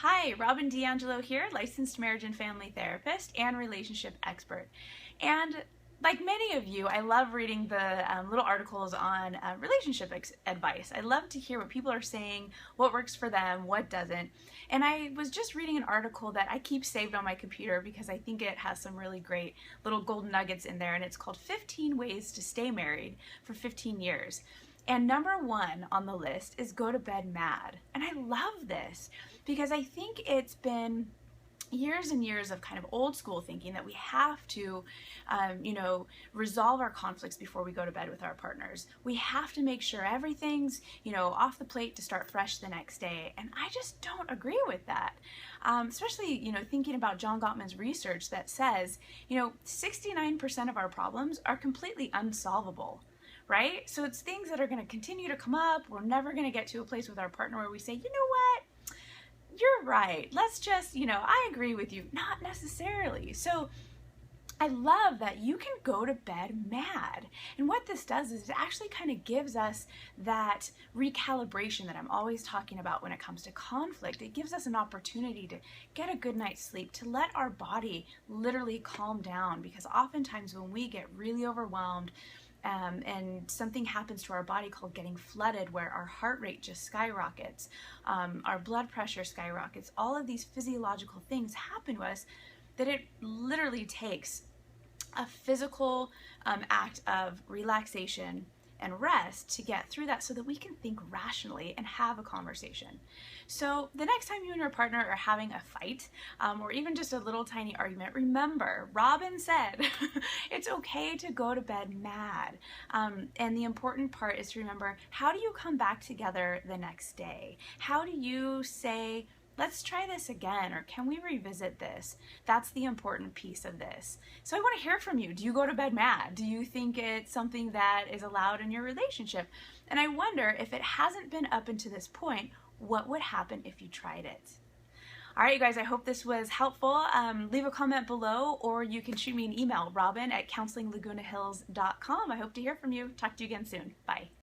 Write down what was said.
Hi, Robyn D'Angelo here, licensed marriage and family therapist and relationship expert. And like many of you, I love reading the little articles on relationship advice. I love to hear what people are saying, what works for them, what doesn't. And I was just reading an article that I keep saved on my computer because I think it has some really great little golden nuggets in there, and it's called 15 Ways to Stay Married for 15 Years. And number one on the list is go to bed mad. And I love this because I think it's been years and years of kind of old school thinking that we have to, resolve our conflicts before we go to bed with our partners. We have to make sure everything's, off the plate to start fresh the next day. And I just don't agree with that. Especially, thinking about John Gottman's research that says, 69% of our problems are completely unsolvable. Right? So it's things that are going to continue to come up. We're never going to get to a place with our partner where we say, you know what? You're right. Let's just, I agree with you. Not necessarily. So I love that you can go to bed mad. And what this does is it actually kind of gives us that recalibration that I'm always talking about when it comes to conflict. It gives us an opportunity to get a good night's sleep, to let our body literally calm down, because oftentimes when we get really overwhelmed, and something happens to our body called getting flooded, where our heart rate just skyrockets, our blood pressure skyrockets, all of these physiological things happen to us, that it literally takes a physical act of relaxation and rest to get through that so that we can think rationally and have a conversation. So the next time you and your partner are having a fight, or even just a little tiny argument, remember, Robyn said, it's okay to go to bed mad. And the important part is to remember, how do you come back together the next day? How do you say, let's try this again, or can we revisit this? That's the important piece of this. So I want to hear from you. Do you go to bed mad? Do you think it's something that is allowed in your relationship? And I wonder, if it hasn't been up until this point, what would happen if you tried it? All right, you guys, I hope this was helpful. Leave a comment below, or you can shoot me an email, robyn@counselinglaguna hills.com. I hope to hear from you. Talk to you again soon. Bye.